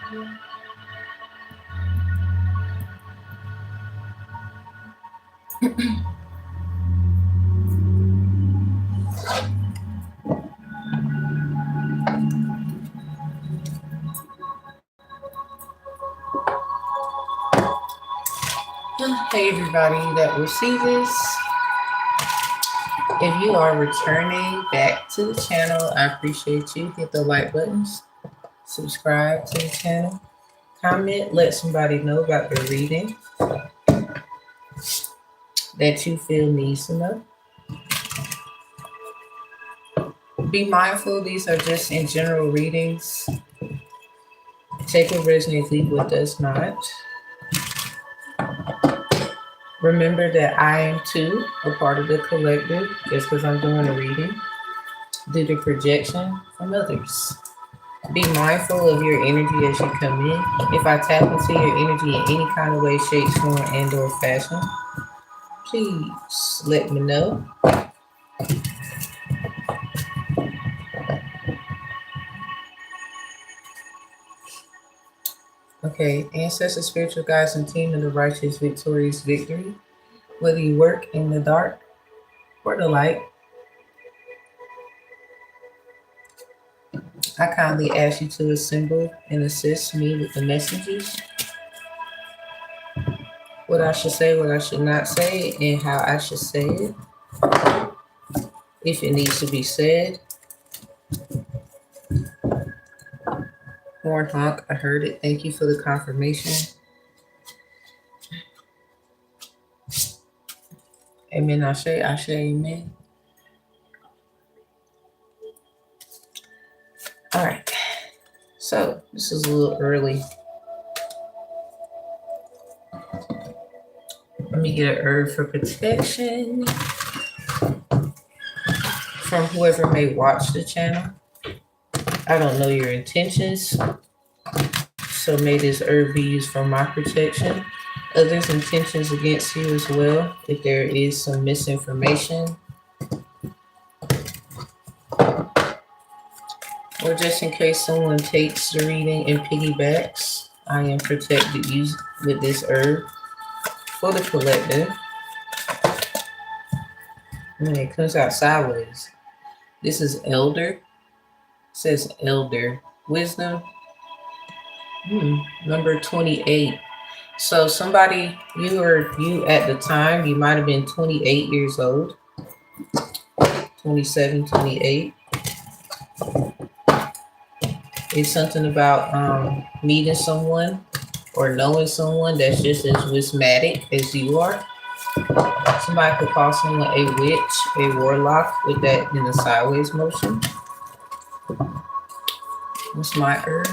Hey everybody that will see this. If you are returning back to the channel, I appreciate you. Hit the like buttons, subscribe to the channel, comment, let somebody know about the reading that you feel needs to know. Be mindful, these are just in general readings. Take what resonates, leave what does not. Remember that I am too a part of the collective just because I'm doing a reading due to projection from others. Be mindful of your energy as you come in. If I tap into your energy in any kind of way, shape, form, and or fashion, please let me know. Okay, ancestors, spiritual guides, and team of the righteous, victorious victory. Whether you work in the dark or the light, I kindly ask you to assemble and assist me with the messages, what I should say, what I should not say, and how I should say it, if it needs to be said. Horn honk, I heard it. Thank you for the confirmation. Amen, Ashe, Ashe, amen. All right, so this is a little early. Let me get an herb for protection from whoever may watch the channel. I don't know your intentions, so may this herb be used for my protection. Others' intentions against you as well, if there is some misinformation, or just in case someone takes the reading and piggybacks. I am protected with this herb for the collective. It comes out sideways. This is elder. It says elder. Wisdom. Number 28. So somebody, you at the time, you might have been 28 years old. 27, 28. It's something about meeting someone or knowing someone that's just as wismatic as you are. Somebody could call someone a witch, a warlock, with that in the sideways motion. What's my herb?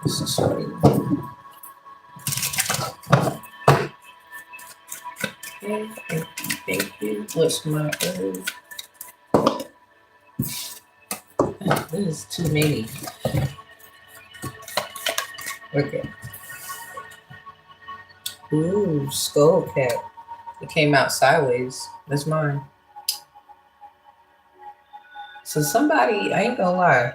This is sweet. Okay, thank you. What's my herb? This is too many. Okay. Ooh, skull cap. It came out sideways. That's mine. So somebody, I ain't gonna lie,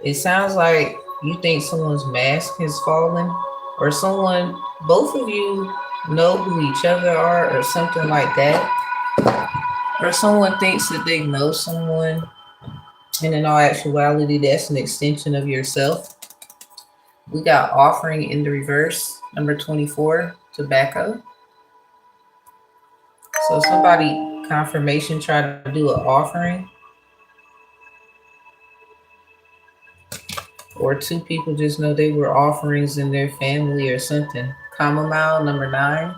it sounds like you think someone's mask has fallen, or someone, both of you know who each other are, or something like that. Or someone thinks that they know someone, and in all actuality, that's an extension of yourself. We got offering in the reverse, number 24, tobacco. So somebody, confirmation, tried to do an offering. Or two people just know they were offerings in their family or something. Chamomile, number 9,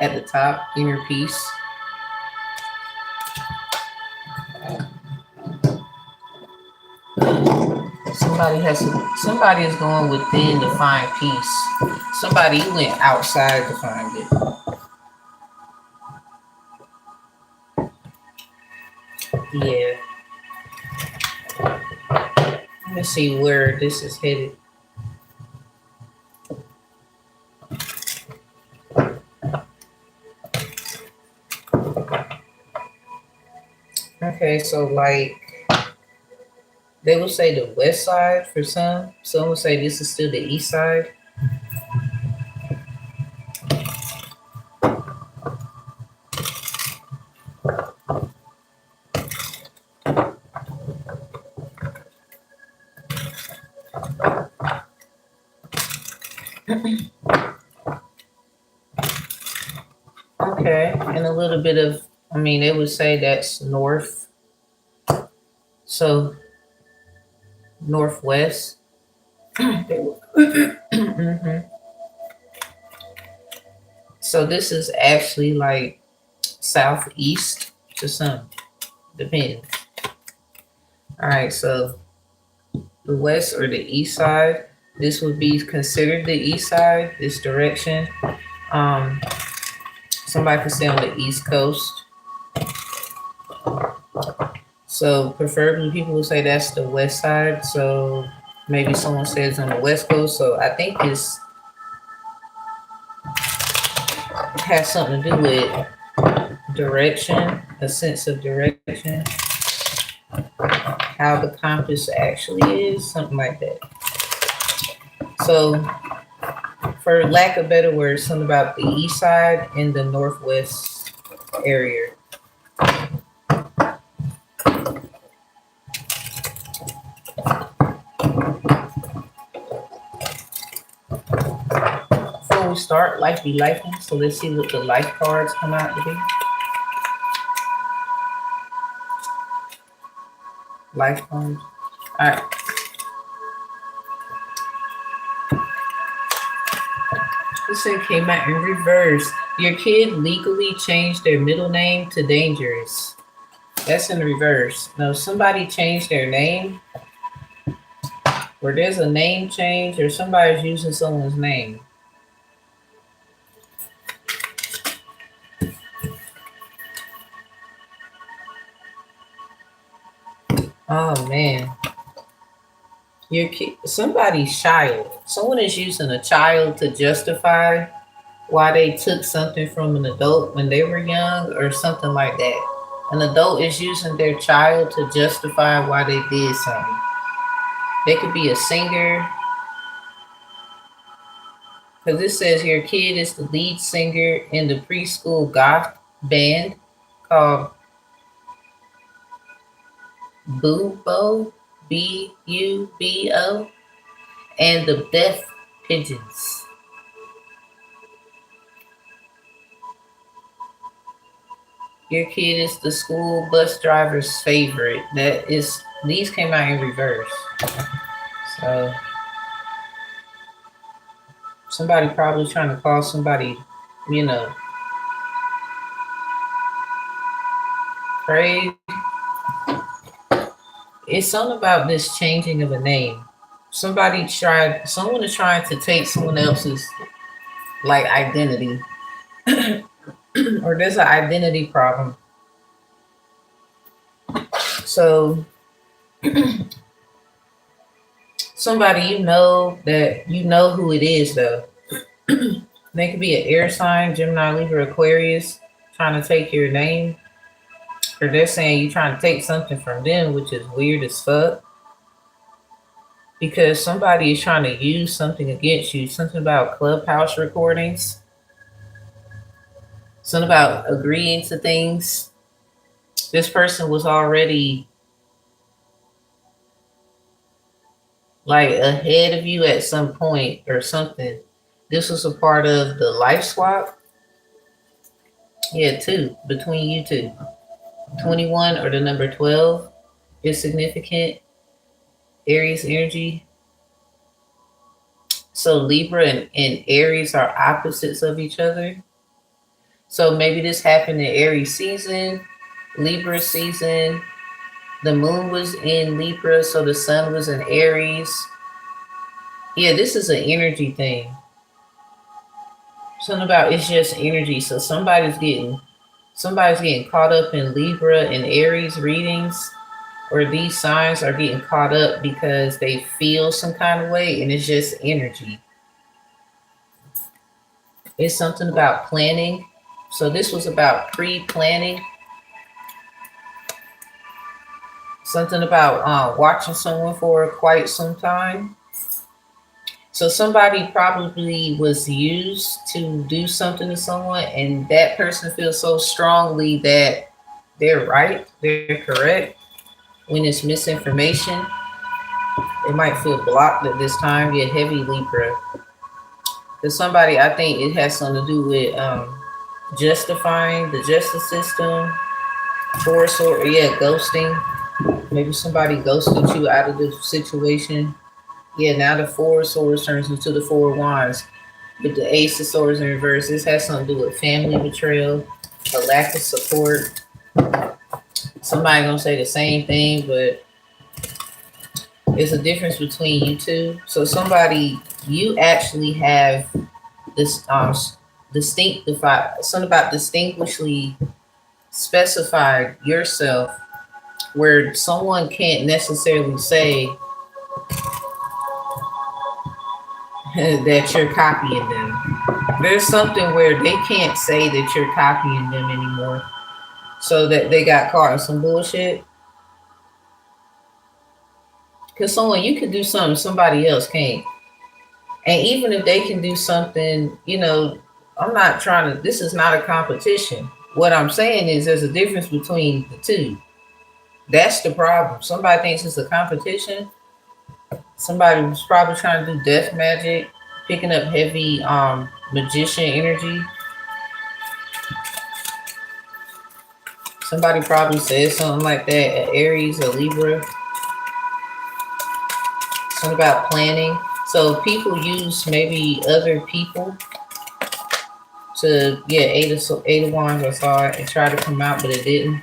at the top, inner peace. Somebody is going within to find peace. Somebody went outside to find it. Yeah. Let's see where this is headed. Okay, so like they would say the west side for some. Some would say this is still the east side. Okay, and a little bit of, I mean, they would say that's north. So northwest. hmm So this is actually like southeast to some, depends. All right, so the west or the east side, this would be considered the east side, this direction. Um, Somebody could stay on the east coast. So preferably people would say that's the west side. So maybe someone says on the west coast. So I think this has something to do with direction, a sense of direction, how the compass actually is, something like that. So for lack of better words, something about the east side and the northwest area. Before we start, life be lifing. So let's see what the life cards come out to be. Life cards. All right. This one came out in reverse. Your kid legally changed their middle name to dangerous. That's in reverse. Now, somebody changed their name, or there's a name change, or somebody's using someone's name. Oh man, your kid, somebody's child. Someone is using a child to justify why they took something from an adult when they were young, or something like that. An adult is using their child to justify why they did something. They could be a singer, because it says your kid is the lead singer in the preschool goth band called Bubo, Bubo, and the Deaf Pigeons. Your kid is the school bus driver's favorite. That is, these came out in reverse. So somebody probably trying to call somebody, you know, crazy. It's something about this changing of a name. Someone is trying to take someone else's like identity, or there's an identity problem. So somebody you know who it is though. They could be an air sign, Gemini, Libra, Aquarius, trying to take your name, or they're saying you're trying to take something from them, which is weird as fuck. Because somebody is trying to use something against you, something about clubhouse recordings, something about agreeing to things. This person was already like ahead of you at some point or something. This was a part of the life swap. Yeah, two, between you two. 21 or the number 12 is significant. Aries energy. So Libra and Aries are opposites of each other. So maybe this happened in Aries season, Libra season. The moon was in Libra, so the sun was in Aries. Yeah, this is an energy thing. Something about it's just energy. So somebody's getting caught up in Libra and Aries readings, or these signs are getting caught up because they feel some kind of way, and it's just energy. It's something about planning. So this was about pre-planning. Something about watching someone for quite some time. So somebody probably was used to do something to someone, and that person feels so strongly that they're right, they're correct. When it's misinformation, they might feel blocked at this time. Yeah, heavy Libra. Because somebody, I think it has something to do with justifying the justice system, force, or yeah, ghosting. Maybe somebody ghosted you out of the situation. Yeah, now the Four of Swords turns into the Four of Wands with the Ace of Swords in reverse. This has something to do with family betrayal, a lack of support. Somebody gonna say the same thing, but there's a difference between you two. So somebody, you actually have this something about distinguishly specified yourself where someone can't necessarily say that you're copying them. There's something where they can't say that you're copying them anymore. So that they got caught in some bullshit. Because someone, you can do something somebody else can't. And even if they can do something, I'm not trying to, this is not a competition. What I'm saying is there's a difference between the two. That's the problem. Somebody thinks it's a competition. Somebody was probably trying to do death magic, picking up heavy magician energy. Somebody probably said something like that at Aries or Libra. Something about planning. So people use maybe other people to, yeah, eight of wands, I saw it, and try to come out, but it didn't.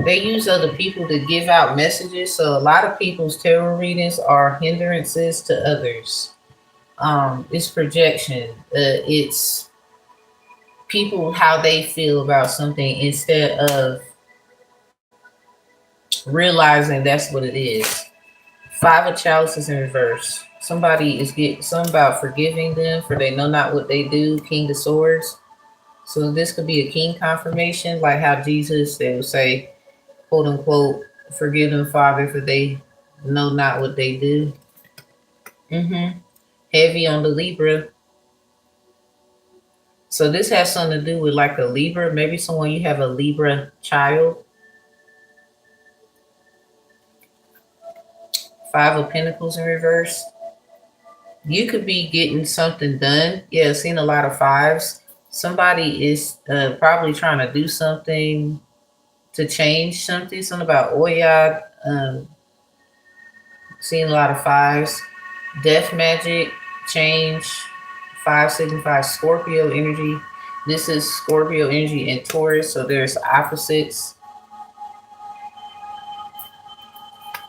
They use other people to give out messages. So a lot of people's tarot readings are hindrances to others. It's projection. It's people how they feel about something instead of realizing that's what it is. Five of chalices in reverse. Somebody is getting something about forgiving them for they know not what they do. King of swords. So this could be a king confirmation, like how Jesus, they would say, quote unquote, forgive them, Father, for they know not what they do. Heavy on the Libra. So this has something to do with like a Libra, maybe someone, you have a Libra child. Five of Pentacles in reverse. You could be getting something done. Yeah, I've seen a lot of fives. Somebody is probably trying to do something to change something. Something about Oyad. Seeing a lot of fives. Death magic, change. Five signifies Scorpio energy. This is Scorpio energy and Taurus, so there's opposites.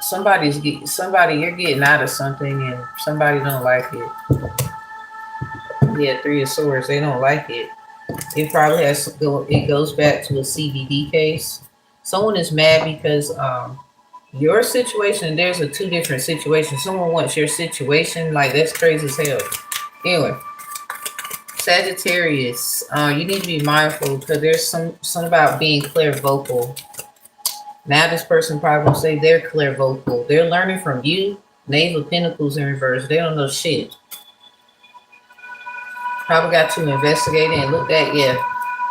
Somebody, you're getting out of something and somebody don't like it. Yeah, Three of Swords, they don't like it. It probably has to go, it goes back to a CBD case. Someone is mad because your situation, there's two different situations. Someone wants your situation, like that's crazy as hell. Anyway, Sagittarius, you need to be mindful because there's some about being clairvocal. Now this person probably will say they're clairvocal. They're learning from you. Knave of Pentacles in reverse. They don't know shit. Probably got to investigate it and look at, yeah.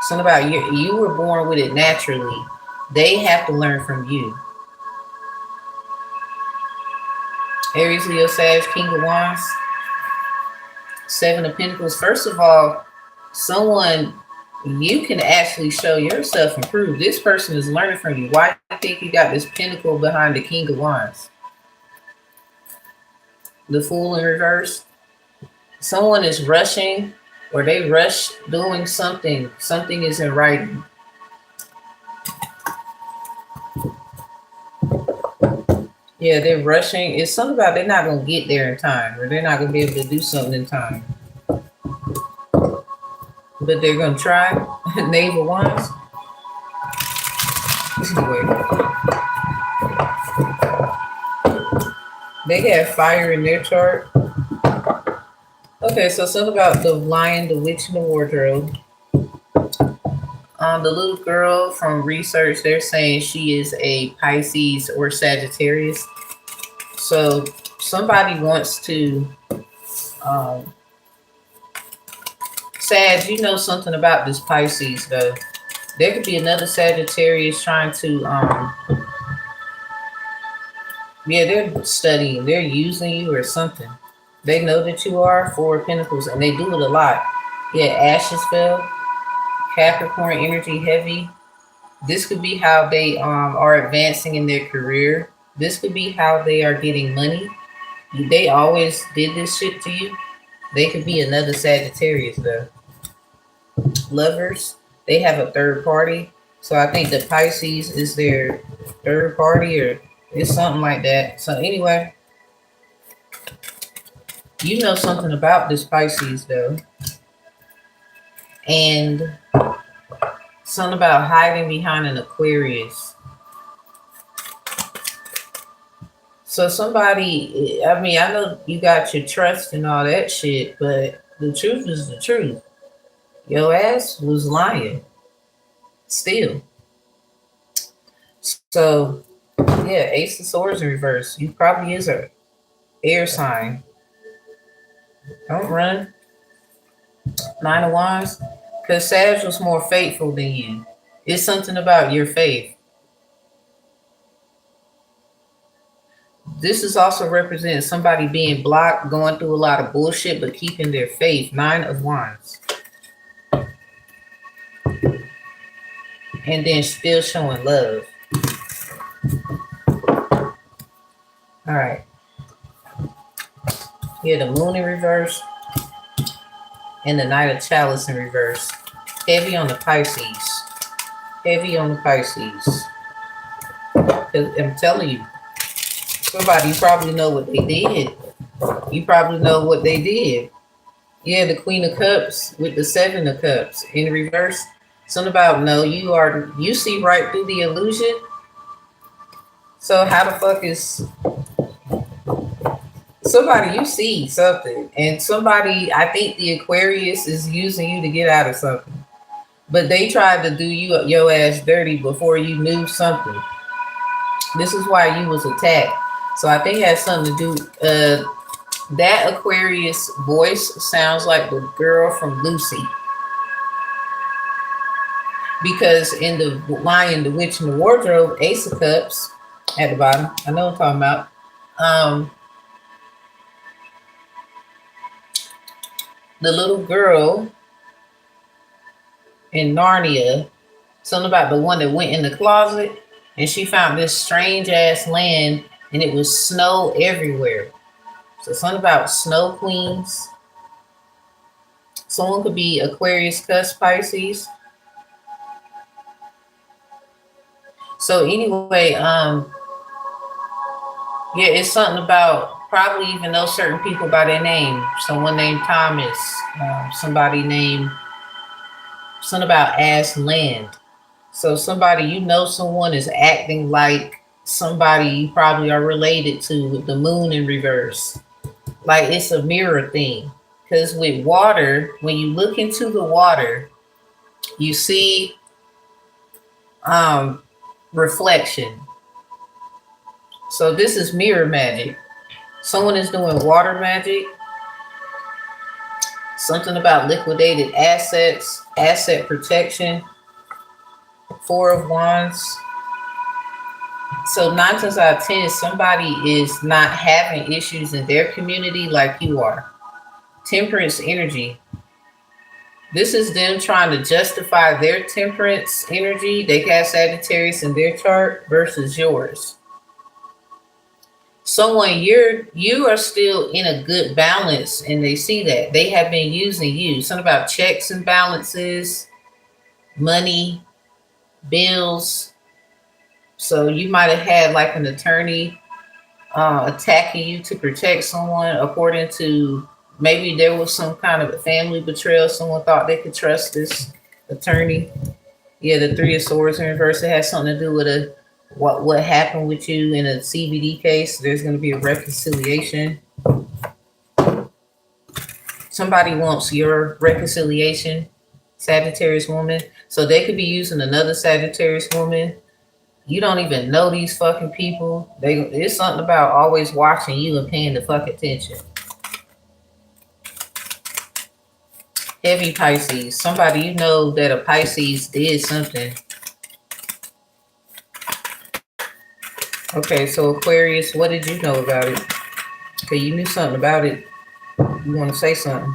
Something about you were born with it naturally. They have to learn from you. Aries, Leo, Sag, King of Wands. Seven of Pentacles. First of all, someone, you can actually show yourself improve. This person is learning from you. Why do you think you got this pentacle behind the King of Wands? The Fool in reverse. Someone is rushing, or they rush doing something. Something is in writing. Yeah, they're rushing. It's something about they're not going to get there in time, or they're not going to be able to do something in time. But they're going to try. Knave of Wands. They have fire in their chart. Okay, so something about the Lion, the Witch, and the Wardrobe. The little girl from research, they're saying she is a Pisces or Sagittarius. So somebody wants to, um, Sag, you know something about this Pisces though. There could be another Sagittarius trying to, yeah, they're studying, they're using you or something. They know that you are Four of Pentacles, and they do it a lot. Yeah, Ashes fell, Capricorn energy heavy. This could be how they are advancing in their career. This could be how they are getting money. They always did this shit to you. They could be another Sagittarius though. Lovers, they have a third party. So I think the Pisces is their third party, or it's something like that. So anyway, you know something about this Pisces though. And something about hiding behind an Aquarius. So somebody, I mean, I know you got your trust and all that shit, but the truth is the truth. Your ass was lying. Still. So, yeah, Ace of Swords in reverse. You probably is a air sign. Don't run. Nine of Wands. Because Sag was more faithful than you. It's something about your faith. This is also representing somebody being blocked, going through a lot of bullshit, but keeping their faith. Nine of Wands. And then still showing love. All right. Here, the Moon in reverse. And the Knight of Chalice in reverse. Heavy on the Pisces. Heavy on the Pisces. I'm telling you. Somebody, you probably know what they did. You probably know what they did. Yeah, the Queen of Cups with the Seven of Cups in reverse. Something about no, you see right through the illusion. So how the fuck is somebody, you see something, and somebody, I think the Aquarius is using you to get out of something. But they tried to do your ass dirty before you knew something. This is why you was attacked. So I think it has something to do. That Aquarius voice sounds like the girl from Lucy. Because in the Lion, the Witch, and the Wardrobe, Ace of Cups at the bottom. I know what I'm talking about. The little girl in Narnia, something about the one that went in the closet, and she found this strange ass land, and it was snow everywhere. So something about snow queens. Someone could be Aquarius, cusp, Pisces. So anyway, yeah, it's something about probably even know certain people by their name. Someone named Thomas, somebody named something about ass land. So somebody, you know, someone is acting like somebody you probably are related to with the Moon in reverse. Like it's a mirror thing. Because with water, when you look into the water, you see reflection. So this is mirror magic. Someone is doing water magic. Something about liquidated assets, asset protection. Four of Wands. So 9 times out of 10, somebody is not having issues in their community like you are. Temperance energy. This is them trying to justify their temperance energy. They got Sagittarius in their chart versus yours. Someone you are still in a good balance, and they see that. They have been using you. Something about checks and balances, money, bills. So you might have had like an attorney attacking you to protect someone, according to maybe there was some kind of a family betrayal. Someone thought they could trust this attorney. Yeah, the Three of Swords in reverse. It has something to do with what happened with you in a CBD case. There's going to be a reconciliation. Somebody wants your reconciliation. Sagittarius woman. So they could be using another Sagittarius woman. You don't even know these fucking people. It's something about always watching you and paying the fuck attention. Heavy Pisces. Somebody you know that a Pisces did something. Okay, so Aquarius, what did you know about it? Okay, you knew something about it. You want to say something?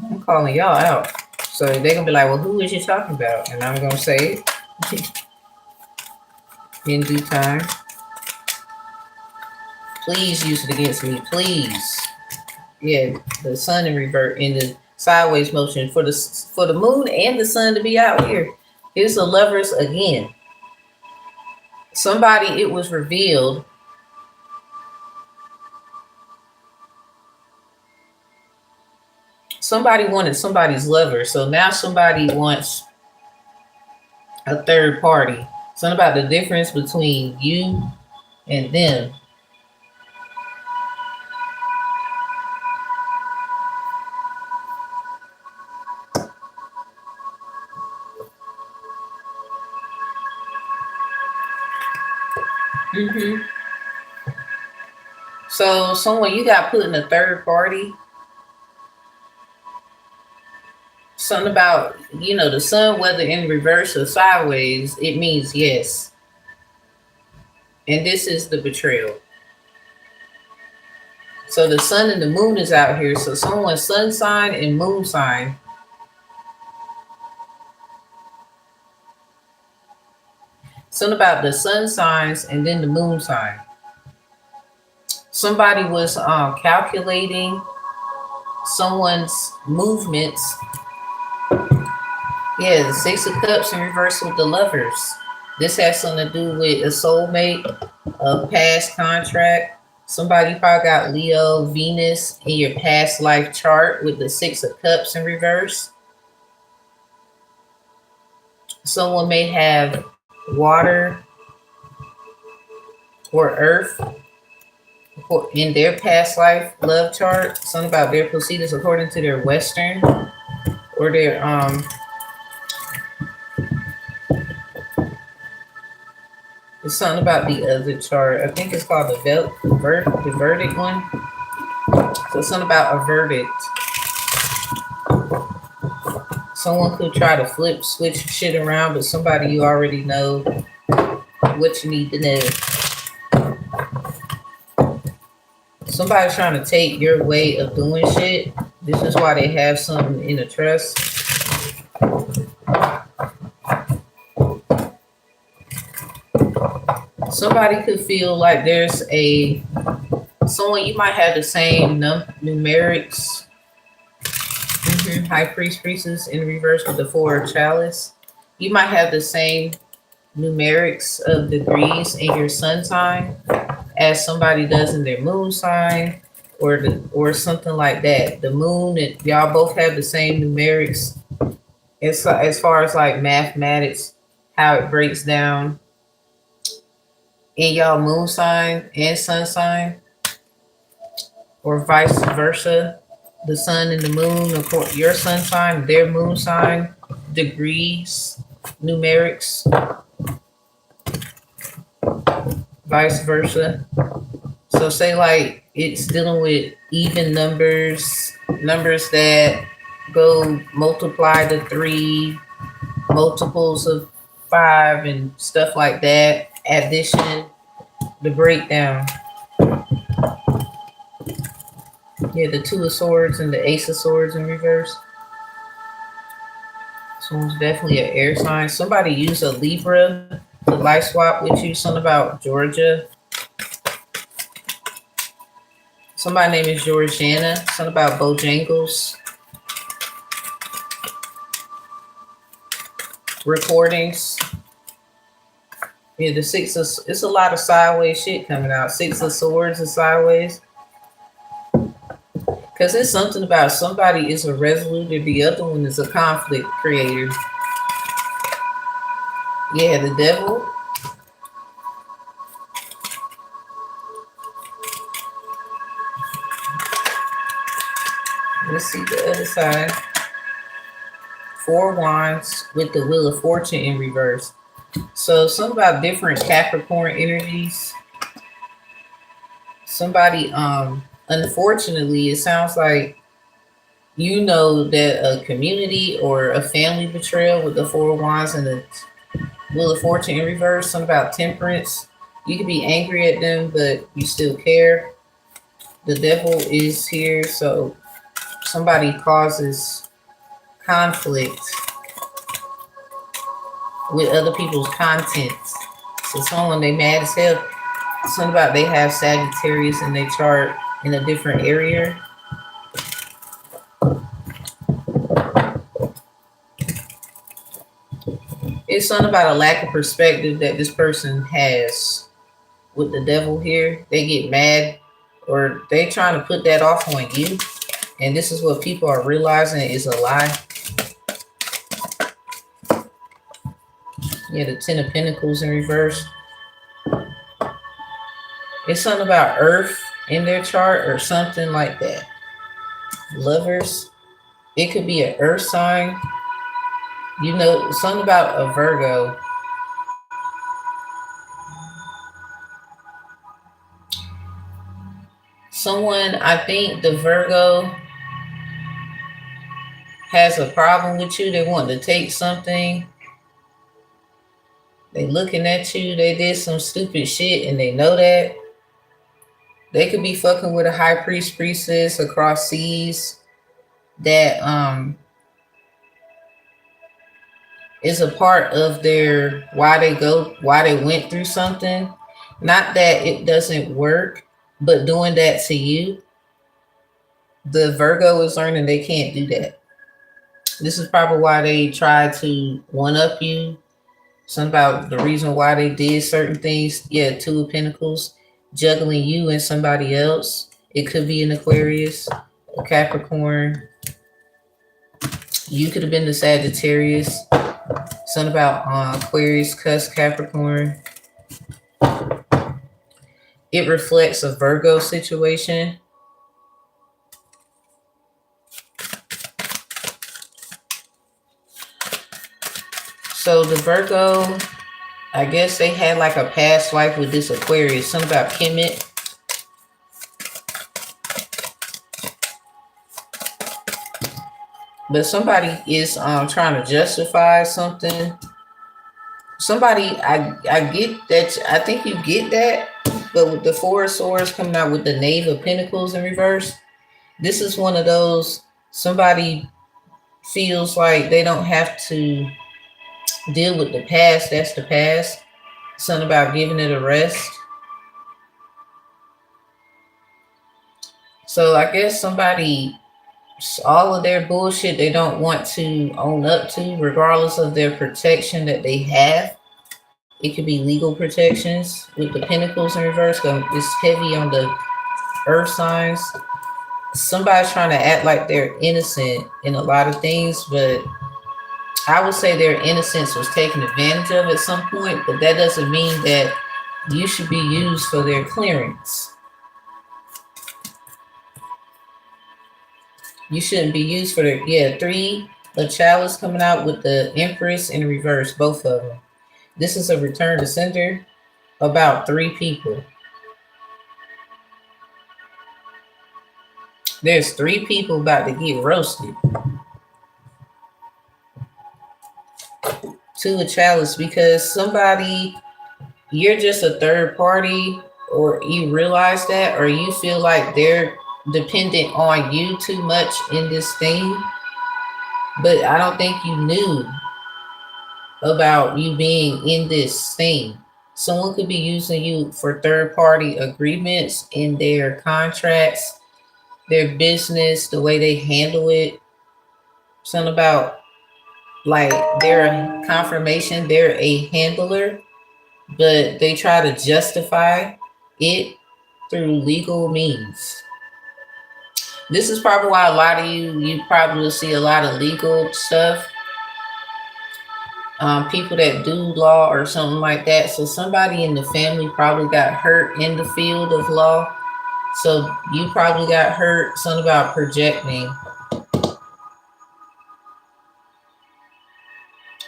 I'm calling y'all out. So they're going to be like, well, who is you talking about? And I'm going to say it in due time. Please use it against me. Please. Yeah, the sun in revert in the sideways motion for the moon and the sun to be out here. Here's the Lovers again. Somebody, it was revealed. Somebody wanted somebody's lover, so now somebody wants a third party. Something about the difference between you and them. So someone you got put in a third party. Something about, the sun, whether in reverse or sideways, it means yes. And this is the betrayal. So the sun and the moon is out here. So someone's sun sign and moon sign. Something about the sun signs and then the moon sign. Somebody was calculating someone's movements. Yeah, the Six of Cups in reverse with the Lovers. This has something to do with a soulmate, a past contract. Somebody probably got Leo, Venus in your past life chart with the Six of Cups in reverse. Someone may have water or earth in their past life love chart. Something about their procedures according to their Western or their There's something about the other chart. I think it's called the verdict one. So something about a verdict. Someone could try to switch shit around, but somebody you already know what you need to know. Somebody's trying to take your way of doing shit. This is why they have something in a trust. Somebody could feel like there's someone you might have the same numerics. High priest, priestess in reverse with the Four of Chalice. You might have the same numerics of degrees in your sun sign as somebody does in their moon sign, or something like that. The moon and y'all both have the same numerics as far as like mathematics, how it breaks down in y'all moon sign and sun sign, or vice versa. The sun and the moon, of course, your sun sign, their moon sign, degrees, numerics, vice versa. So say like it's dealing with even numbers that go multiply to 3, multiples of 5 and stuff like that. Addition, the breakdown. Yeah, the Two of Swords and the Ace of Swords in reverse. Someone's definitely an air sign. Somebody use a Libra to life swap with you. Something about Georgia. Somebody's name is Georgiana. Something about Bojangles. Recordings. Yeah, the it's a lot of sideways shit coming out. Six of Swords is sideways. Because it's something about somebody is a resolute and the other one is a conflict creator. Yeah, the devil. Let's see the other side. Four Wands with the Wheel of Fortune in reverse. So something about different Capricorn energies. Somebody, unfortunately, it sounds like you know that a community or a family betrayal with the Four Wands and the Wheel of Fortune in reverse. Something about temperance. You can be angry at them, but you still care. The Devil is here, so somebody causes conflict with other people's contents. So someone they mad as hell. Something about they have Sagittarius in their chart in a different area. It's something about a lack of perspective that this person has with the Devil here. They get mad or they trying to put that off on you. And this is what people are realizing is a lie. Yeah, the Ten of Pentacles in reverse. It's something about Earth in their chart or something like that. Lovers. It could be an Earth sign. You know, something about a Virgo. Someone, I think the Virgo has a problem with you. They want to take something. They looking at you. They did some stupid shit and they know that. They could be fucking with a high priest, priestess across seas that is a part of their why they went through something. Not that it doesn't work, but doing that to you, the Virgo is learning they can't do that. This is probably why they try to one up you. Something about the reason why they did certain things. Yeah, Two of Pentacles, juggling you and somebody else. It could be an Aquarius, a Capricorn. You could have been the Sagittarius. Something about Aquarius, Cusp, Capricorn. It reflects a Virgo situation. So the Virgo, I guess they had like a past life with this Aquarius. Something about Kemet. But somebody is trying to justify something. Somebody, I get that. I think you get that. But with the Four of Swords coming out with the Knave of Pentacles in reverse, this is one of those, somebody feels like they don't have to deal with the past. That's the past. Something about giving it a rest. So I guess somebody, all of their bullshit they don't want to own up to, regardless of their protection that they have. It could be legal protections with the Pentacles in reverse. It's heavy on the Earth signs. Somebody's trying to act like they're innocent in a lot of things, but I would say their innocence was taken advantage of at some point, but that doesn't mean that you should be used for their clearance. You shouldn't be used for their, yeah, Three of Chalice coming out with the Empress in reverse, both of them. This is a return to sender about 3 people. There's 3 people about to get roasted. Two of Chalice, because somebody, you're just a third party, or you realize that, or you feel like they're dependent on you too much in this thing. But I don't think you knew about you being in this thing. Someone could be using you for third-party agreements in their contracts, their business, the way they handle it. Something about like they're a confirmation, they're a handler, but they try to justify it through legal means. This is probably why a lot of you probably will see a lot of legal stuff. People that do law or something like that. So somebody in the family probably got hurt in the field of law. So you probably got hurt. Something about projecting.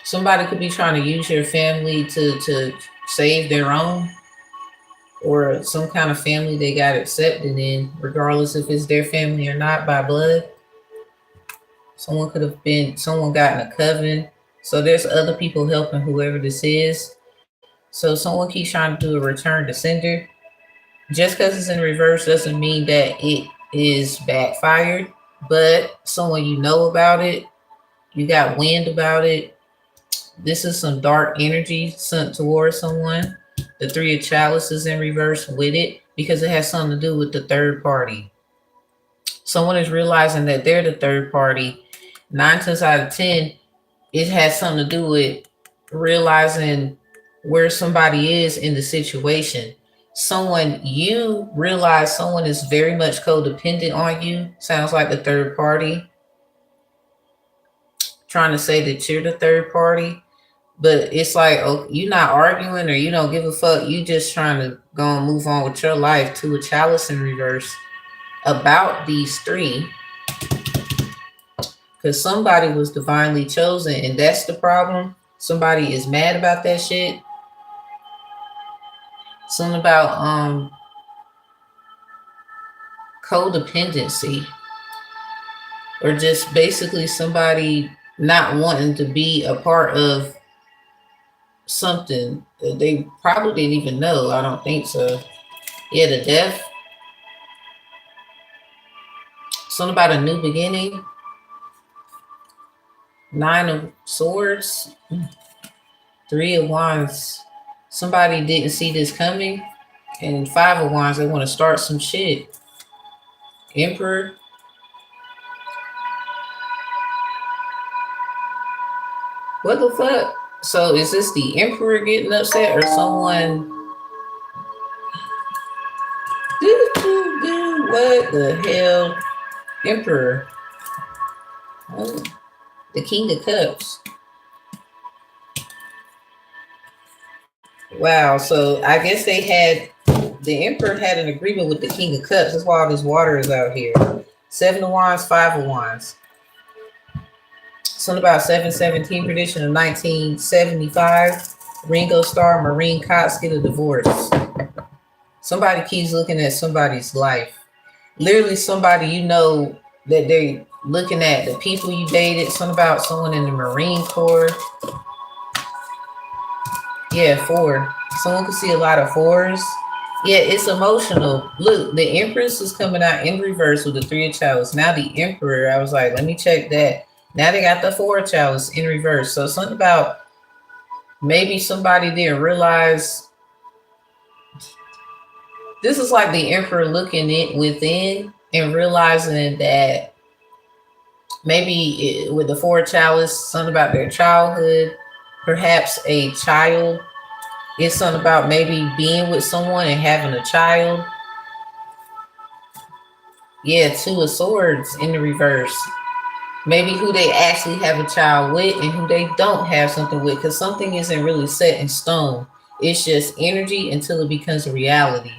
Somebody could be trying to use your family to save their own, or some kind of family they got accepted in, regardless if it's their family or not by blood. Someone could have been, someone got in a coven. So there's other people helping whoever this is. So someone keeps trying to do a return to sender. Just because it's in reverse doesn't mean that it is backfired. But someone you know about it, you got wind about it. This is some dark energy sent towards someone. The three of chalices in reverse with it because it has something to do with the third party. Someone is realizing that they're the third party. 9 times out of 10, it has something to do with realizing where somebody is in the situation. Someone, you realize someone is very much codependent on you. Sounds like the third party. Trying to say that you're the third party. But it's like, oh, you're not arguing or you don't give a fuck. You just trying to go and move on with your life. To a chalice in reverse about these three. Because somebody was divinely chosen, and that's the problem. Somebody is mad about that shit. Something about codependency, or just basically somebody not wanting to be a part of something that they probably didn't even know. I don't think so. Yeah, the death. Something about a new beginning. 9 of swords. 3 of wands. Somebody didn't see this coming. And 5 of wands, they want to start some shit. Emperor. What the fuck? So is this the emperor getting upset or someone? What the hell? Emperor. Oh, the King of Cups. Wow, so I guess they had, the Emperor had an agreement with the King of Cups. That's why all this water is out here. 7 of wands, 5 of wands. Something about 717 prediction of 1975. Ringo Starr, Maureen Cox get a divorce. Somebody keeps looking at somebody's life. Literally somebody you know that they looking at the people you dated. Something about someone in the Marine Corps. Yeah, 4. Someone could see a lot of 4s. Yeah, it's emotional. Look, the Empress is coming out in reverse with the 3 of chalice. Now the Emperor, I was like, let me check that. Now they got the 4 of chalice in reverse. So something about maybe somebody didn't realize. This is like the Emperor looking it within and realizing that maybe with the 4 of chalice, something about their childhood, perhaps a child. It's something about maybe being with someone and having a child. Yeah, 2 of swords in the reverse. Maybe who they actually have a child with and who they don't have something with, because something isn't really set in stone. It's just energy until it becomes a reality.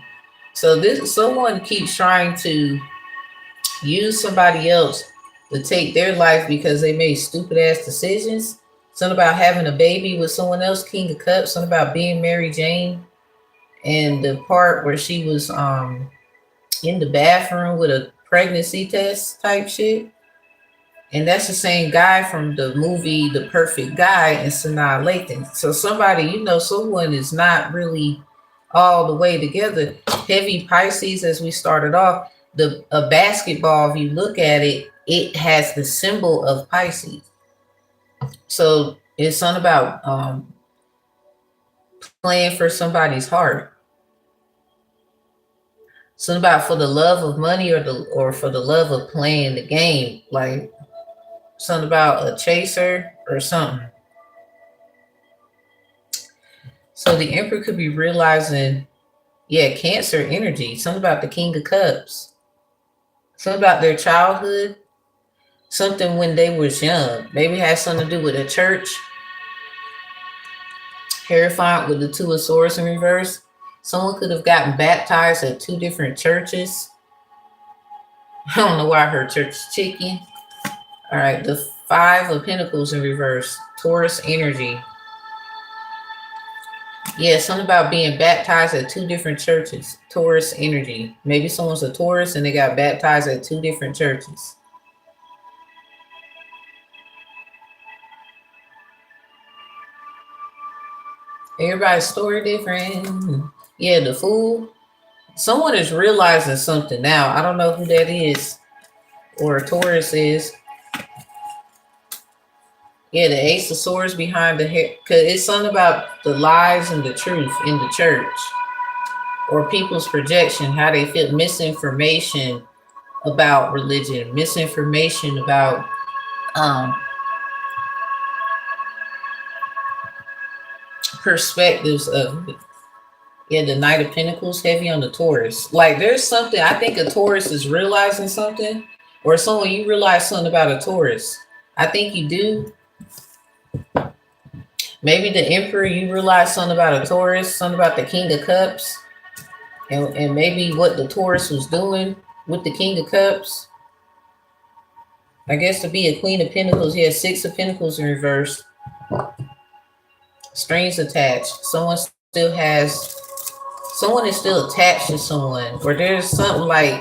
So this someone keeps trying to use somebody else to take their life because they made stupid ass decisions. Something about having a baby with someone else, King of Cups. Something about being Mary Jane, and the part where she was in the bathroom with a pregnancy test type shit. And that's the same guy from the movie The Perfect Guy and Sanaa Lathan. So somebody, you know, someone is not really all the way together. Heavy Pisces, as we started off, a basketball, if you look at it, it has the symbol of Pisces. So it's something about playing for somebody's heart. Something about for the love of money or for the love of playing the game. Like something about a chaser or something. So the Emperor could be realizing, yeah, Cancer energy. Something about the King of Cups. Something about their childhood. Something when they was young. Maybe it has something to do with a church. Hierophant with the 2 of swords in reverse. Someone could have gotten baptized at 2 different churches. I don't know why I heard church chicken. All right, the Five of Pentacles in reverse. Taurus energy. Yeah, something about being baptized at two different churches. Taurus energy. Maybe someone's a Taurus and they got baptized at two different churches. Everybody's story different. Yeah, the Fool. Someone is realizing something now. I don't know who that is or a Taurus is. Yeah, the Ace of Swords behind the hair. Because it's something about the lies and the truth in the church. Or people's projection, how they feel, misinformation about religion, misinformation about perspectives of it. Yeah, the Knight of Pentacles heavy on the Taurus. Like there's something, I think a Taurus is realizing something, or someone you realize something about a Taurus. I think you do. Maybe the Emperor, you realize something about a Taurus, something about the King of Cups, and maybe what the Taurus was doing with the King of Cups. I guess to be a Queen of Pentacles, he has Six of Pentacles in reverse. Strings attached. Someone is still attached to someone, or there's something like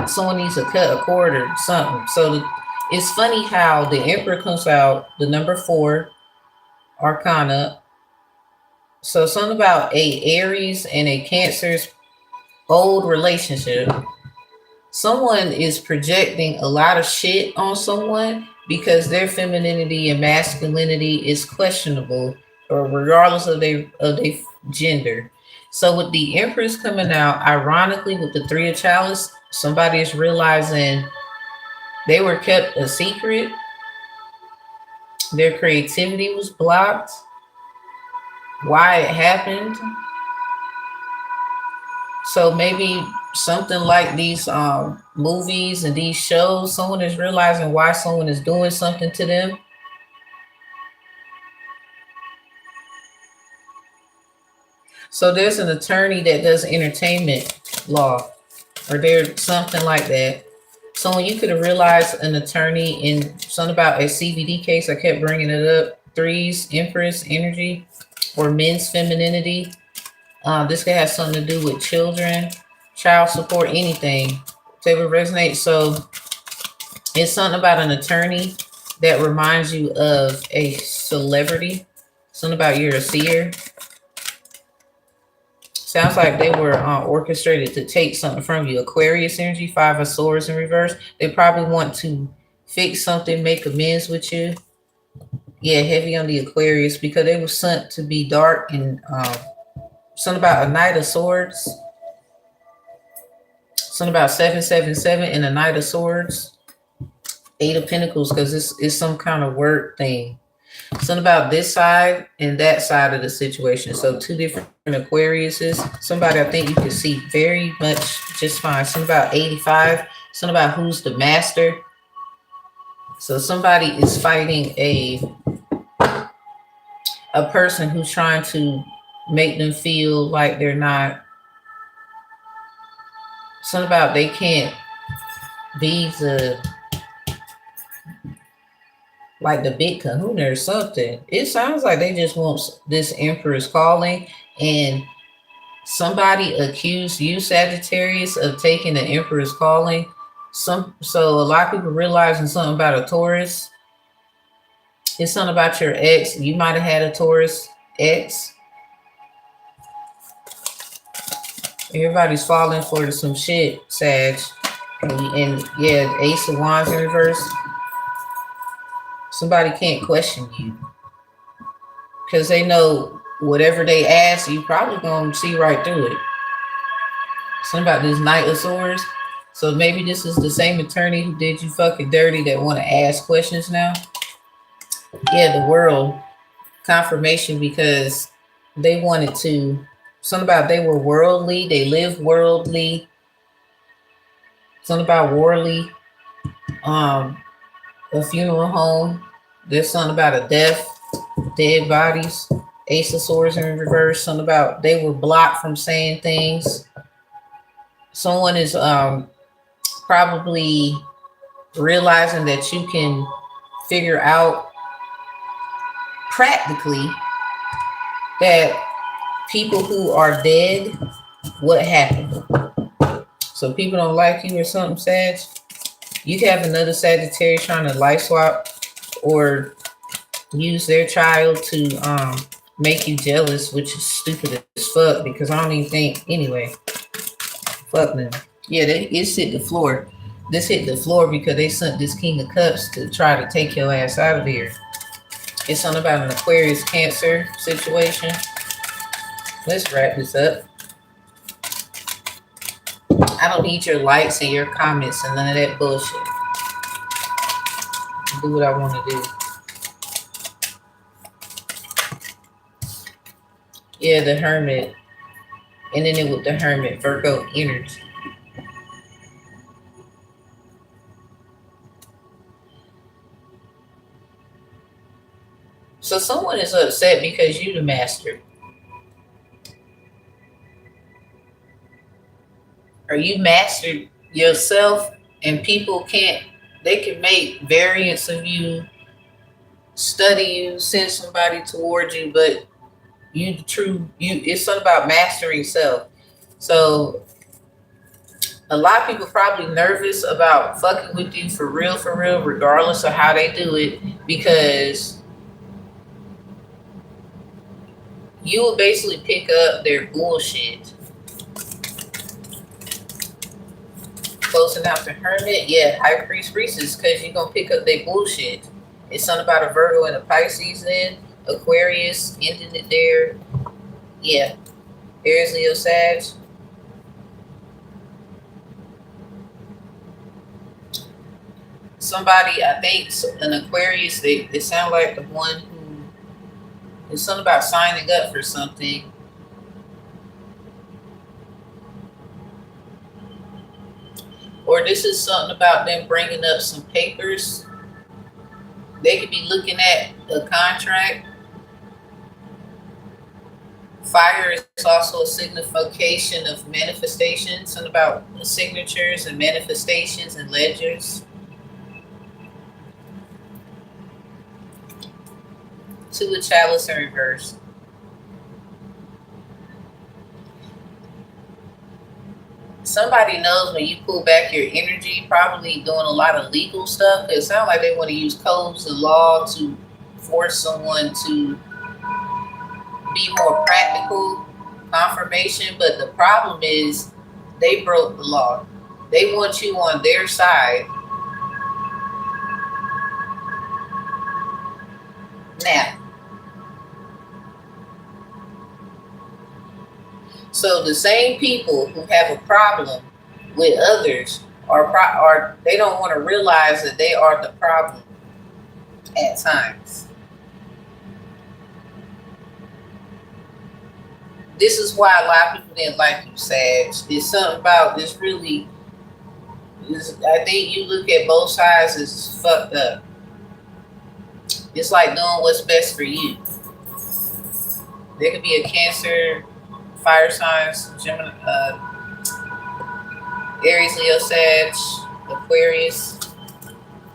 someone needs to cut a cord or something. So it's funny how the Emperor comes out, the number 4 arcana. So something about a Aries and a Cancer's old relationship. Someone is projecting a lot of shit on someone because their femininity and masculinity is questionable, or regardless of their gender. So with the Empress coming out, ironically with the Three of Chalice, somebody is realizing they were kept a secret. Their creativity was blocked. Why it happened. So maybe something like these movies and these shows, someone is realizing why someone is doing something to them. So there's an attorney that does entertainment law, or there's something like that. So you could have realized an attorney in something about a CBD case. I kept bringing it up. Threes, Empress energy, or men's femininity. This could have something to do with children, child support, anything. They would resonate. So it's something about an attorney that reminds you of a celebrity. Something about you're a seer. Sounds like they were orchestrated to take something from you. Aquarius energy, Five of Swords in reverse. They probably want to fix something, make amends with you. Yeah, heavy on the Aquarius because they were sent to be dark and something about a Knight of Swords. Something about 777 and a Knight of Swords. Eight of Pentacles because it's some kind of work thing. Something about this side and that side of the situation. So two different Aquariuses. Somebody I think you can see very much just fine. Something about 85. Something about who's the master. So somebody is fighting a person who's trying to make them feel like they're not. Something about they can't be like the big kahuna or something. It sounds like they just want this Emperor's calling, and somebody accused you, Sagittarius, of taking the Emperor's calling. So a lot of people realizing something about a Taurus. It's something about your ex. You might have had a Taurus ex. Everybody's falling for some shit, Sag. And yeah, Ace of Wands in reverse. Somebody can't question you because they know whatever they ask, you probably gonna see right through it. Something about this Knight of Swords. So maybe this is the same attorney who did you fucking dirty that want to ask questions now. Yeah, the World. Confirmation because they wanted to. Something about they were worldly. They lived worldly. Something about worldly. A funeral home. There's something about a death. Dead bodies. Ace of Swords in reverse. Something about they were blocked from saying things. Someone is probably realizing that you can figure out practically that people who are dead, what happened. So people don't like you or something, Sag. You could have another Sagittarius trying to life swap or use their child to make you jealous, which is stupid as fuck because I don't even think anyway. Fuck them. Yeah, it's hit the floor. This hit the floor because they sent this King of Cups to try to take your ass out of here. It's something about an Aquarius Cancer situation. Let's wrap this up. I don't need your likes and your comments and none of that bullshit. Do what I want to do. Yeah, the Hermit. And then it with the Hermit, Virgo energy. So someone is upset because you the master. Or you mastered yourself and people they can make variants of you, study you, send somebody towards you, but it's something about mastering self. So a lot of people probably nervous about fucking with you for real, regardless of how they do it, because you will basically pick up their bullshit. Closing out the Hermit, yeah, High Priestess, because you're going to pick up their bullshit. It's something about a Virgo and a Pisces then, Aquarius, ending it there. Yeah, Aries, Leo, Sag. Somebody, I think, an Aquarius, they sound like the one who, it's something about signing up for something. Or this is something about them bringing up some papers. They could be looking at a contract. Fire is also a signification of manifestation. Something about signatures and manifestations and ledgers. Two of Chalice in reverse. Somebody knows when you pull back your energy, probably doing a lot of legal stuff. It sounds like they want to use codes and law to force someone to be more practical confirmation. But the problem is they broke the law. They want you on their side. Now, so the same people who have a problem with others are they don't want to realize that they are the problem at times. This is why a lot of people didn't like you, Sag. There's something about this really, I think you look at both sides as fucked up. It's like doing what's best for you. There could be a Cancer, fire signs, Gemini, Aries, Leo, Sag, Aquarius,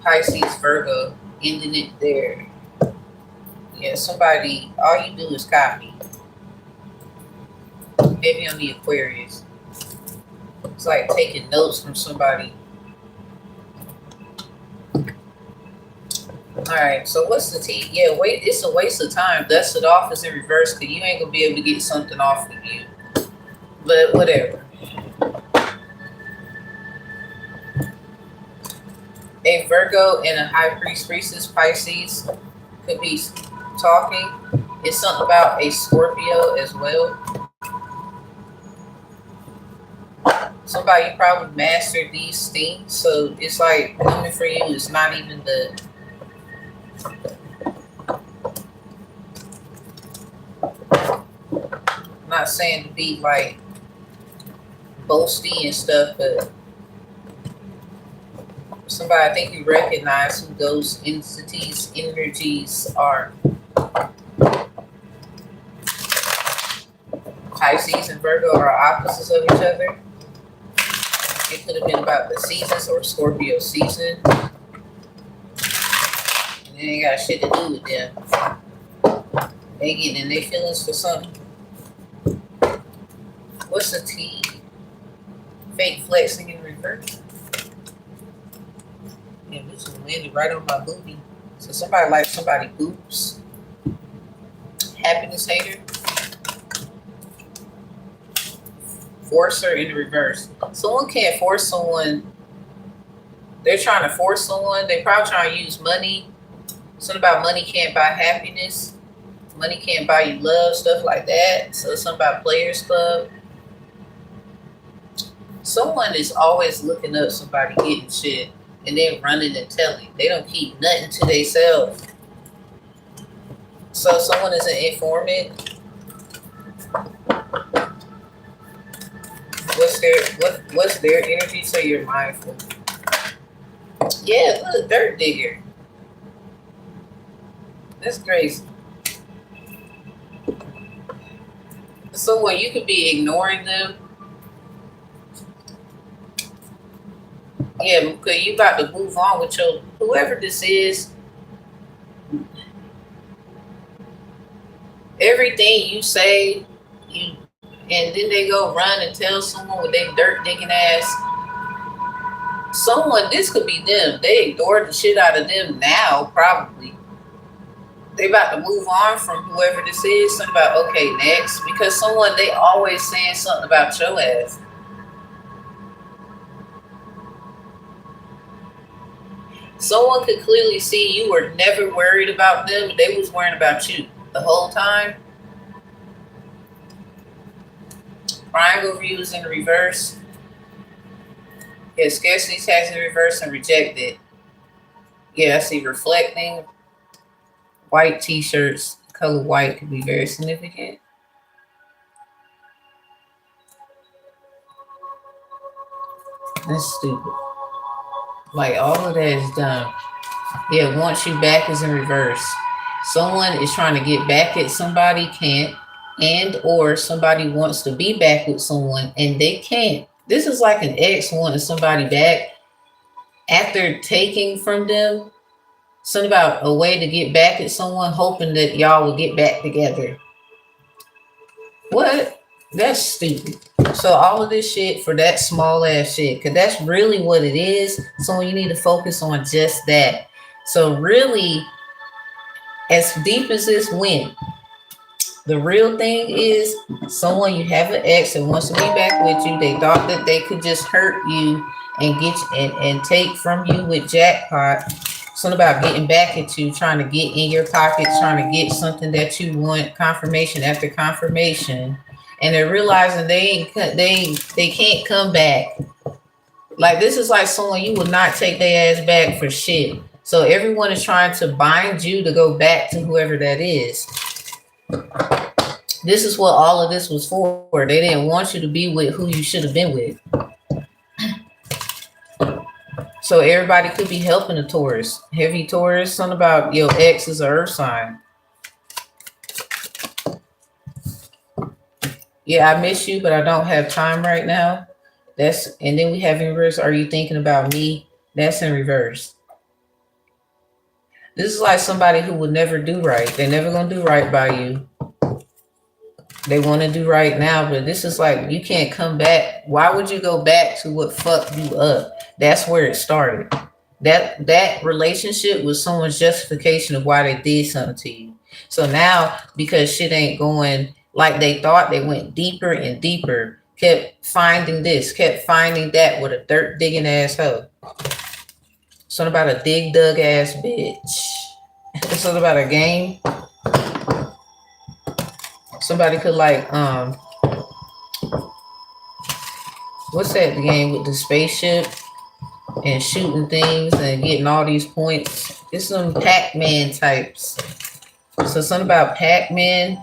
Pisces, Virgo, ending it there. Yeah, somebody, all you do is copy. Maybe on the Aquarius. It's like taking notes from somebody. Alright, so what's the T? Yeah, wait, it's a waste of time. Dusted off is in reverse because you ain't going to be able to get something off of you. But whatever. A Virgo and a High Priestess, Pisces, could be talking. It's something about a Scorpio as well. Somebody probably mastered these things. So it's like coming for you is not even the... I'm not saying to be like boasty and stuff, but somebody, I think you recognize who those entities, energies are. Pisces and Virgo are opposites of each other. It could have been about the seasons or Scorpio season. And It ain't got shit to do with them. They getting in their feelings for something. What's the T? Fake flexing in reverse. Yeah, this one landed right on my booty. So somebody likes somebody boobs. Happiness hater. Forcer in the reverse. Someone can't force someone. They're trying to force someone. They probably trying to use money. Something about money can't buy happiness. Money can't buy you love, stuff like that. So something about Players Club. Someone is always looking up somebody getting shit and then running and telling. They don't keep nothing to themselves. So someone is an informant. What's their energy? So you're mindful. Yeah, look, dirt digger. That's crazy. So when you could be ignoring them. Yeah, because you about to move on with your whoever this is. Everything you say, and then they go run and tell someone with their dirt digging ass. Someone, this could be them. They ignored the shit out of them now, probably. They about to move on from whoever this is. Something about, okay, next. Because someone, they always saying something about your ass. Someone could clearly see you were never worried about them. They was worrying about you the whole time. Triangle views in reverse. Yeah, scarcity tax in reverse and rejected. Yeah, I see reflecting. White t-shirts, color white could be very significant. That's stupid. Like all of that is done. Yeah, wants you back is in reverse. Someone is trying to get back at somebody, can't, and or somebody wants to be back with someone and they can't. This is like an ex wanting somebody back after taking from them. Something about a way to get back at someone, hoping that y'all will get back together. What? That's stupid. So all of this shit for that small ass shit, because that's really what it is. So you need to focus on just that. So really, as deep as this went, the real thing is someone you have an ex that wants to be back with you. They thought that they could just hurt you and get and take from you with jackpot. Something about getting back at you, trying to get in your pockets, trying to get something that you want, confirmation after confirmation, and they're realizing they can't come back. Like this is like someone you would not take their ass back for shit. So everyone is trying to bind you to go back to whoever that is. This is what all of this was for. They didn't want you to be with who you should have been with. So everybody could be helping a Taurus. Heavy Taurus, something about your ex is an earth sign. Yeah, I miss you, but I don't have time right now. And then we have in reverse, are you thinking about me? That's in reverse. This is like somebody who would never do right. They're never going to do right by you. They want to do right now, but this is like, you can't come back. Why would you go back to what fucked you up? That's where it started. That relationship was someone's justification of why they did something to you. So now, because shit ain't going like they thought, they went deeper and deeper, kept finding this, kept finding that with a dirt digging asshole. Something about a dig dug ass bitch. Something about a game. Somebody could like, what's that game with the spaceship and shooting things and getting all these points? It's some Pac-Man types. So something about Pac-Man.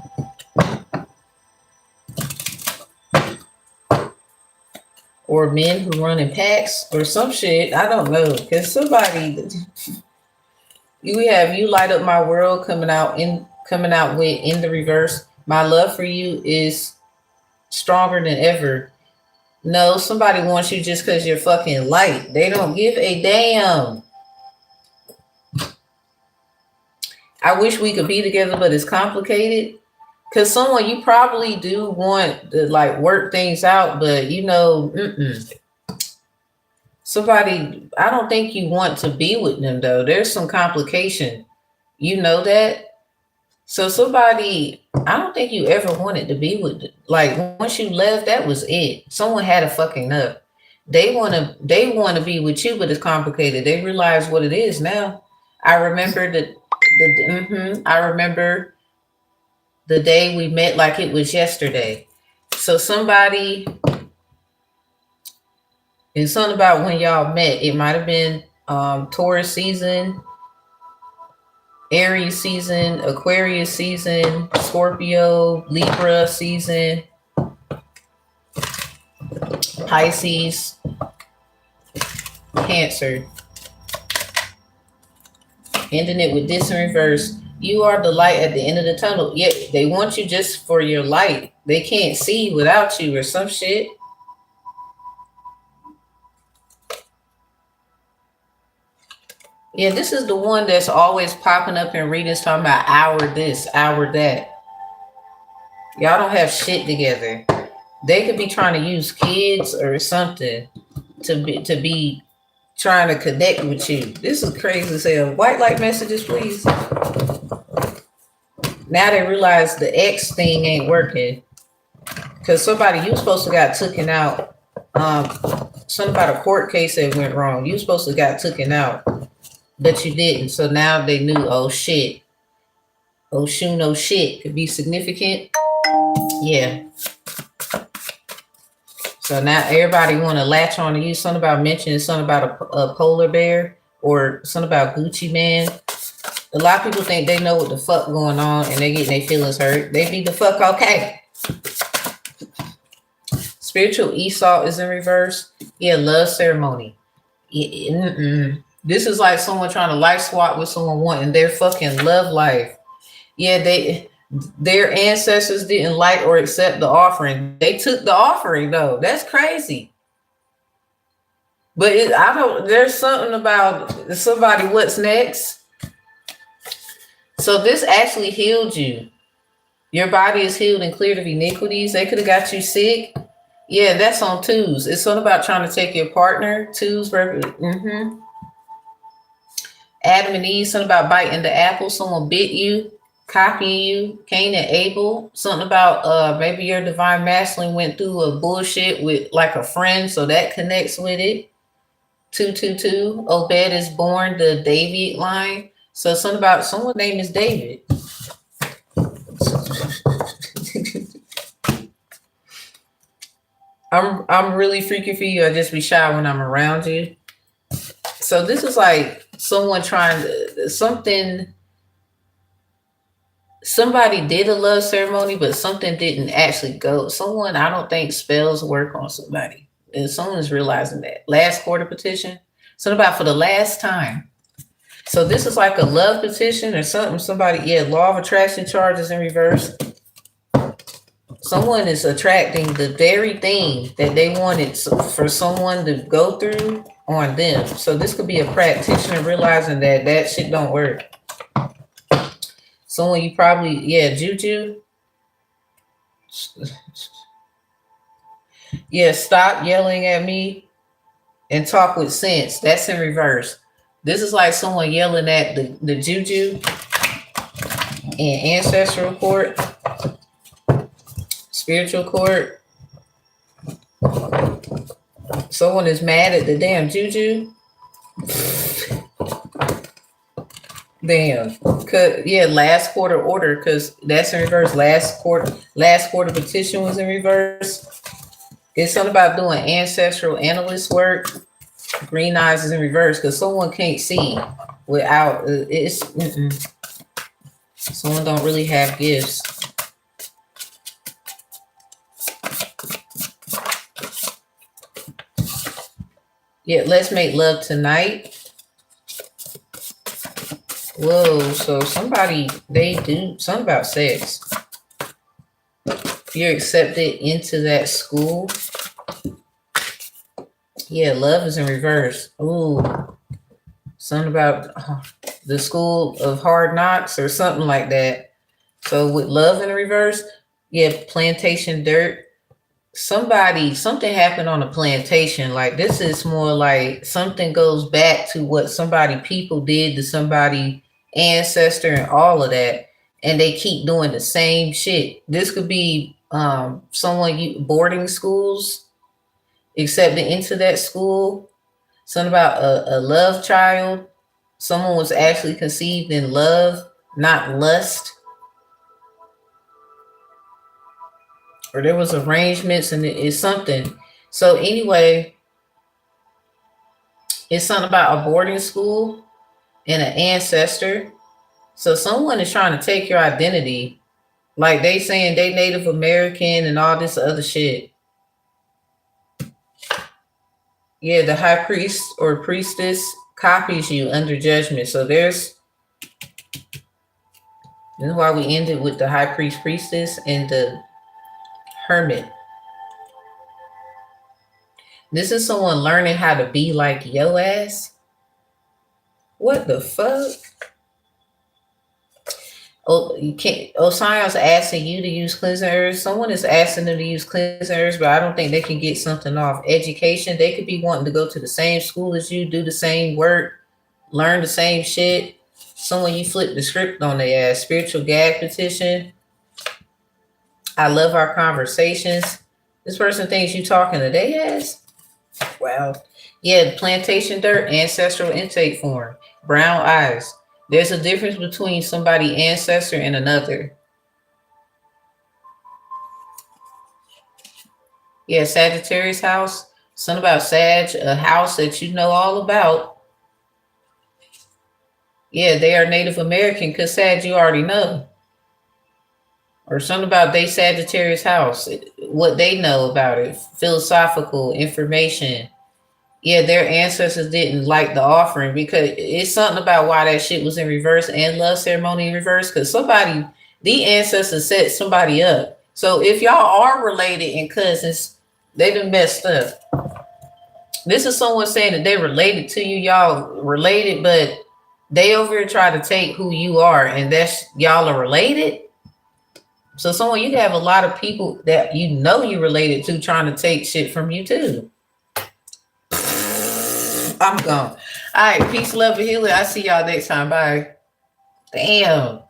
Or men who run in packs or some shit. I don't know. Because somebody, we have You Light Up My World coming out with in the reverse. My love for you is stronger than ever. No, somebody wants you just because you're fucking light. They don't give a damn. I wish we could be together, but it's complicated. Cause someone you probably do want to like work things out, but you know, somebody, I don't think you want to be with them though. There's some complication. You know that? So somebody, I don't think you ever wanted to be with them. Like once you left, that was it. Someone had a fucking enough. They wanna be with you, but it's complicated. They realize what it is now. I remember I remember the day we met like it was yesterday. So somebody, and something about when y'all met, it might have been Taurus season, Aries season, Aquarius season, Scorpio, Libra season, Pisces, Cancer. Ending it with this in reverse. You are the light at the end of the tunnel. Yeah, they want you just for your light. They can't see without you or some shit. Yeah, this is the one that's always popping up in readings talking about hour this, hour that. Y'all don't have shit together. They could be trying to use kids or something to be trying to connect with you. This is crazy as hell. White light messages, please. Now they realize the X thing ain't working. Because somebody you supposed to got taken out. Something about a court case that went wrong. You supposed to got taken out, but you didn't. So now they knew, oh shit. Oh shoot, no shit. Could be significant. Yeah. So now everybody want to latch on to you. Something about mentioning something about a polar bear or something about Gucci Man. A lot of people think they know what the fuck going on and they getting their feelings hurt. They be the fuck okay. Spiritual Esau is in reverse. Yeah, love ceremony. This is like someone trying to life swap with someone wanting their fucking love life. Yeah, their ancestors didn't like or accept the offering. They took the offering though. That's crazy. But there's something about somebody, what's next? So this actually healed you. Your body is healed and cleared of iniquities. They could have got you sick. Yeah, that's on twos. It's something about trying to take your partner. Twos. Adam and Eve, something about biting the apple. Someone bit you, copying you. Cain and Abel. Something about maybe your divine masculine went through a bullshit with like a friend, so that connects with it. 222. Obed is born, the David line. So something about someone's name is David. I'm really freaky for you. I just be shy when I'm around you. So this is like someone trying to somebody did a love ceremony, but something didn't actually go. Someone, I don't think spells work on somebody. And someone is realizing that. Last quarter petition. Something about for the last time. So this is like a love petition or something. Somebody, yeah, law of attraction charges in reverse. Someone is attracting the very thing that they wanted for someone to go through on them. So this could be a practitioner realizing that shit don't work. Someone you probably, yeah, juju. Yeah, stop yelling at me and talk with sense. That's in reverse. This is like someone yelling at the juju and ancestral court, spiritual court. Someone is mad at the damn juju. Damn. Yeah, last quarter order, because that's in reverse. Last quarter petition was in reverse. It's something about doing ancestral analyst work. Green eyes is in reverse because someone can't see without someone don't really have gifts. Yeah, let's make love tonight. Whoa, so somebody, they do something about sex. You're accepted into that school. Yeah, love is in reverse. Ooh, something about the school of hard knocks or something like that. So with love in reverse, yeah, plantation dirt. Something happened on a plantation. Like this is more like something goes back to what people did to somebody ancestor and all of that, and they keep doing the same shit. This could be someone you boarding schools, accepted into that school. Something about a love child. Someone was actually conceived in love, not lust. Or there was arrangements and it's something. So anyway, it's something about a boarding school and an ancestor. So someone is trying to take your identity. Like they saying they Native American and all this other shit. Yeah, the high priest or priestess copies you under judgment. So this is why we ended with the high priest priestess and the hermit. This is someone learning how to be like yo ass. What the fuck? Oh, you can't. Osirion's asking you to use cleansing herbs. Someone is asking them to use cleansing herbs, but I don't think they can get something off. Education, they could be wanting to go to the same school as you, do the same work, learn the same shit. Someone you flip the script on their ass. Spiritual gag petition. I love our conversations. This person thinks you talking to their ass. Wow. Yeah, plantation dirt, ancestral intake form, brown eyes. There's a difference between somebody ancestor and another. Yeah, Sagittarius house. Something about Sag, a house that you know all about. Yeah, they are Native American because Sag you already know. Or something about they Sagittarius house, what they know about it, philosophical information. Yeah, their ancestors didn't like the offering because it's something about why that shit was in reverse and love ceremony in reverse. Because the ancestors set somebody up. So if y'all are related and cousins, they done messed up. This is someone saying that they related to you, y'all related, but they over here try to take who you are, and that's y'all are related. So someone you have a lot of people that you know you related to trying to take shit from you too. I'm gone. All right, peace, love, and healing. I see y'all next time. Bye. Damn.